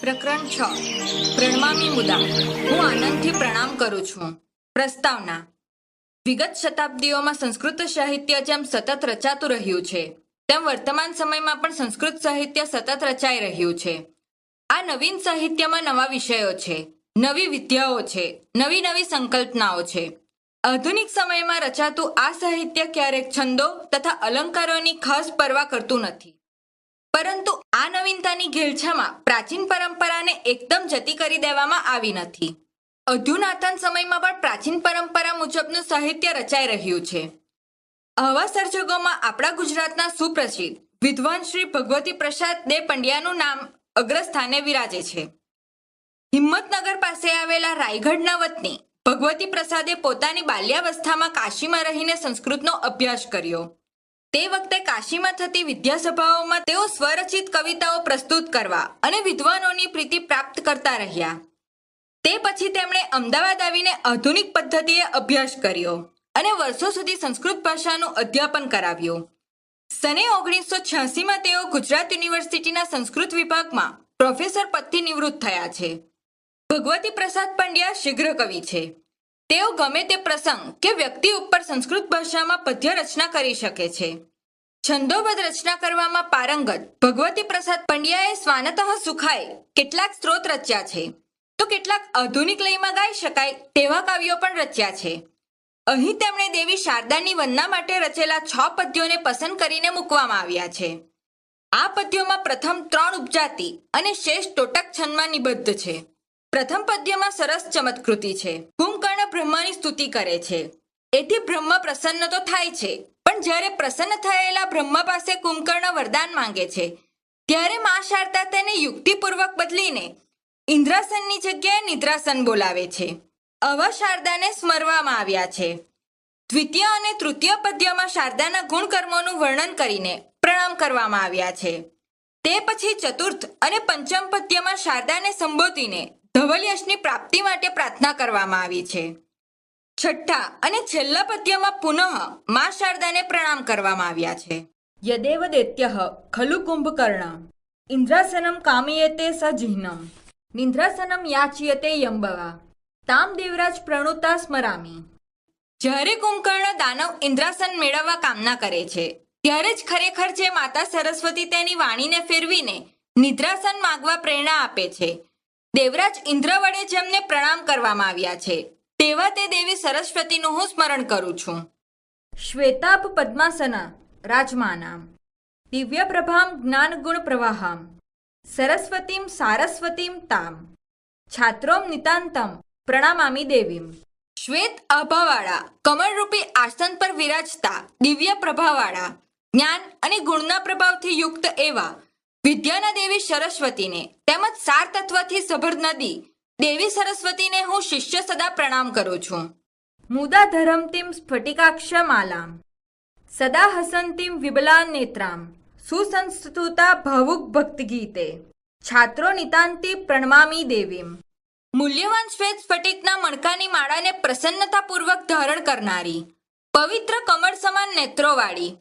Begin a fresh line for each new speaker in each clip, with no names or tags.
પ્રકરણ 6 પ્રણમામી મુદા હું આનંદથી પ્રણામ કરું છું. પ્રસ્તાવના. વિગત શતાબ્દીઓમાં સંસ્કૃત સાહિત્ય જેમ સતત રચાતું રહ્યું છે તેમ વર્તમાન સમયમાં પણ સંસ્કૃત સાહિત્ય સતત રચાઈ રહ્યું છે. આ નવીન સાહિત્યમાં નવા વિષયો છે, નવી વિદ્યાઓ છે, નવી નવી સંકલ્પનાઓ છે. આધુનિક સમયમાં રચાતું આ સાહિત્ય ક્યારેક છંદો તથા અલંકારોની ખાસ પરવા કરતું નથી, પરંતુ આ નવીનતાની ઘેલછામાં પ્રાચીન પરંપરાને એકદમ જતી કરી દેવામાં આવી નથી. અધુનાતન સમયમાં પણ પ્રાચીન પરંપરા મુજબનું સાહિત્ય રચાઈ રહ્યું છે. આવા સર્જકોમાં આપણા ગુજરાતના સુપ્રસિદ્ધ વિદ્વાન શ્રી ભગવતી પ્રસાદ દે પંડ્યાનું નામ અગ્રસ્થાને વિરાજે છે. હિંમતનગર પાસે આવેલા રાયગઢના વતની ભગવતી પ્રસાદે પોતાની બાલ્યાવસ્થામાં કાશીમાં રહીને સંસ્કૃતનો અભ્યાસ કર્યો. તે વખતે કાશીમાં થતી વિદ્યાસભાઓમાં તેઓ સ્વરચિત કવિતાઓ પ્રસ્તુત કરવા અને વિદ્વાનોની પ્રીતિ પ્રાપ્ત કરતા રહ્યા. તે પછી તેમણે અમદાવાદ આવીને આધુનિક પદ્ધતિએ અભ્યાસ કર્યો અને વર્ષો સુધી સંસ્કૃત ભાષાનું અધ્યાપન કરાવ્યું. સને 1986માં તેઓ ગુજરાત યુનિવર્સિટીના સંસ્કૃત વિભાગમાં પ્રોફેસર પદથી નિવૃત્ત થયા છે. ભગવતી પ્રસાદ પંડ્યા શીઘ્ર કવિ છે. તેઓ ગમે તે પ્રસંગ કે વ્યક્તિ ઉપર સંસ્કૃત ભાષામાં પદ્ય રચના કરી શકે છે. છંદોબદ્ધ રચના કરવામાં પારંગત ભગવતી પ્રસાદ પંડ્યાએ સ્વાનતઃ સુખાય કેટલાક સ્ત્રોત રચ્યા છે, તો કેટલાક આધુનિક લયમાં ગાઈ શકાય તેવા કાવ્યો પણ રચ્યા છે. અહીં તેમણે દેવી શારદાની વંદના માટે રચેલા 6 પદ્યોને પસંદ કરીને મૂકવામાં આવ્યા છે. આ પદ્યોમાં પ્રથમ 3 ઉપજાતિ અને શેષ ટોટક છંદમાં નિબદ્ધ છે. પ્રથમ પદ્યમાં સરસ ચમત્કૃતિ છે. કુંભકર્ણ બ્રહ્માની સ્તુતિ કરે છે. એથી બ્રહ્મ પ્રસન્ન તો થાય છે, પણ જ્યારે પ્રસન્ન થયેલા બ્રહ્મા પાસે કુંભકર્ણ વરદાન માંગે છે ત્યારે મા શારદા તેને યુક્તિપૂર્વક બદલીને ઇન્દ્રાસનની જગ્યાએ નિદ્રાસન બોલાવે છે. આવા શારદાને સ્મરવામાં આવ્યા છે. દ્વિતીય અને તૃતીય પદ્યમાં શારદાના ગુણકર્મોનું વર્ણન કરીને પ્રણામ કરવામાં આવ્યા છે. તે પછી ચતુર્થ અને પંચમ પદ્યમાં શારદાને સંબોધીને ધવલ યશની પ્રાપ્તિ માટે પ્રાર્થના કરવામાં આવી છે. છઠ્ઠા અને છેલ્લા પદ્યમાં પુનઃ મા શારદાને પ્રણામ કરવામાં આવ્યા છે. યદેવ દૈત્યઃ ખલુ કુંભકર્ણ ઇન્દ્રાસનમ કામયતે સજિહ્નમ નિદ્રાસનમ યાચયતે યંબવા તામ દેવરાજ પ્રણુતા સ્મરામી. જ્યારે કુંભકર્ણ દાનવ ઇન્દ્રાસન મેળવવા કામના કરે છે ત્યારે જ ખરેખર જે માતા સરસ્વતી તેની વાણીને ફેરવીને નિદ્રાસન માગવા પ્રેરણા આપે છે. દેવરાજ ઇન્દ્ર વડે જેમને પ્રણામ કરવામાં આવ્યા છે તેવા તે દેવી સરસ્વતીનું હું સ્મરણ કરું છું. શ્વેતાભ પદ્માસના રાજમાનામ દિવ્ય પ્રભામ જ્ઞાન ગુણ પ્રવાહામ સરસ્વતીમ સારસ્વતીમ તામ છાત્રોમ નિતાંતમ પ્રણામામી દેવીમ. શ્વેત આભાવાળા કમળરૂપી આસન પર વિરાજતા દિવ્ય પ્રભાવાળા જ્ઞાન અને ગુણના પ્રભાવથી યુક્ત એવા વિદ્યાના દેવી સરસ્વતીને તેમજ સાર તત્વથી સભર નદી દેવી સરસ્વતીને હું શિષ્ય સદા પ્રણામ કરું છું. મુદા ધરમતીમ સ્ફટિકાક્ષ માલામ સદા હસંતીમ વિબલા નેત્રામ સુસંસ્તુતા ભાવુક ભક્તિ ગીતે છાત્રો નિતાંતી પ્રણમામી દેવીમ. મૂલ્યવાન શ્વેત સ્ફટિકના મણકાની માળાને પ્રસન્નતાપૂર્વક ધારણ કરનારી, પવિત્ર કમળ સમાન નેત્રોવાળી,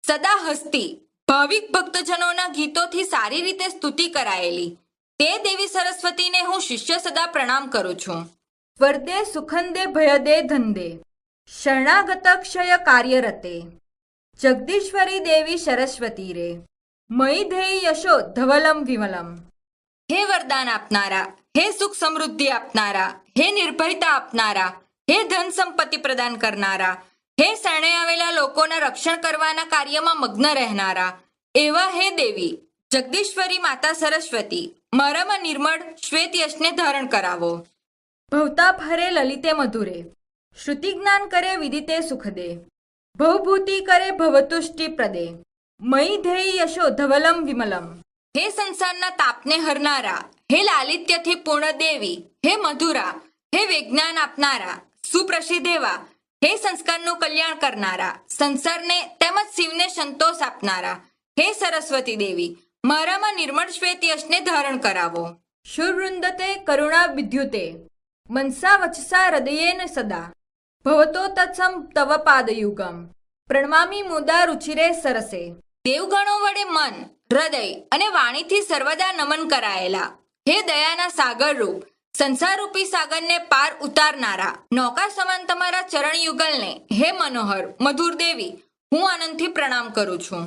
સદા હસતી, ભાવિક ભક્તજનોના ગીતોથી સારી રીતે સ્તુતિ કરાયેલી તે દેવી સરસ્વતીને હું શિષ્ય સદા પ્રણામ કરું છું. સ્વર્દે સુખંદે ભયદે ધંદે શરણાગત ક્ષય કાર્યરતે જગદીશ્વરી દેવી સરસ્વતી રે મયી ધેય યશો ધવલમ વિમલમ. હે વરદાન આપનારા, હે સુખ સમૃદ્ધિ આપનારા, હે નિર્ભયતા આપનારા, હે ધન સંપત્તિ પ્રદાન કરનારા, હે શરણે આવેલા લોકોના રક્ષણ કરવાના કાર્યમાં મગ્ન રહેનારા એવા હે દેવી જગદીશ્વરી માતા સરસ્વતી મારામાં નિર્મળ શ્વેત યશને ધારણ કરાવો. ભવતાપ હરે લલિતે મધુરે શ્રુતિ જ્ઞાન કરે વિદિતે સુખદે ભવભૂતિ કરે ભવતુષ્ટિ પ્રદે મયી ધેય યશો ધવલમ વિમલમ. હે સંસારના તાપને હરનારા, હે લાલિત્યથી પૂર્ણ દેવી, હે મધુરા, હે વિજ્ઞાન આપનારા, સુપ્રસિદ્ધ એવા હે સંસ્કારનું કલ્યાણ કરનારા, સંસારને તેમજ શિવને સંતોષ આપનારા હે સરસ્વતી દેવી મારામાં નિર્મળ શ્વેત યશને ધારણ કરાવો. શુરવૃંદતે કરુણા વિદ્યુતે મનસા વચસા હૃદયેન સદા ભવતો તત્સમ તવ પાદયુગમ પ્રણમામી મુદા રુચિરે સરસે. દેવગણો વડે મન, હૃદય અને વાણીથી સર્વદા નમન કરાયેલા હે દયાના સાગર રૂપ, સંસારરૂપી સાગરને પાર ઉતારનારા, નૌકા સમાન તમારા ચરણ યુગલને હે મનોહર મધુર દેવી હું આનંદથી પ્રણામ કરું છું.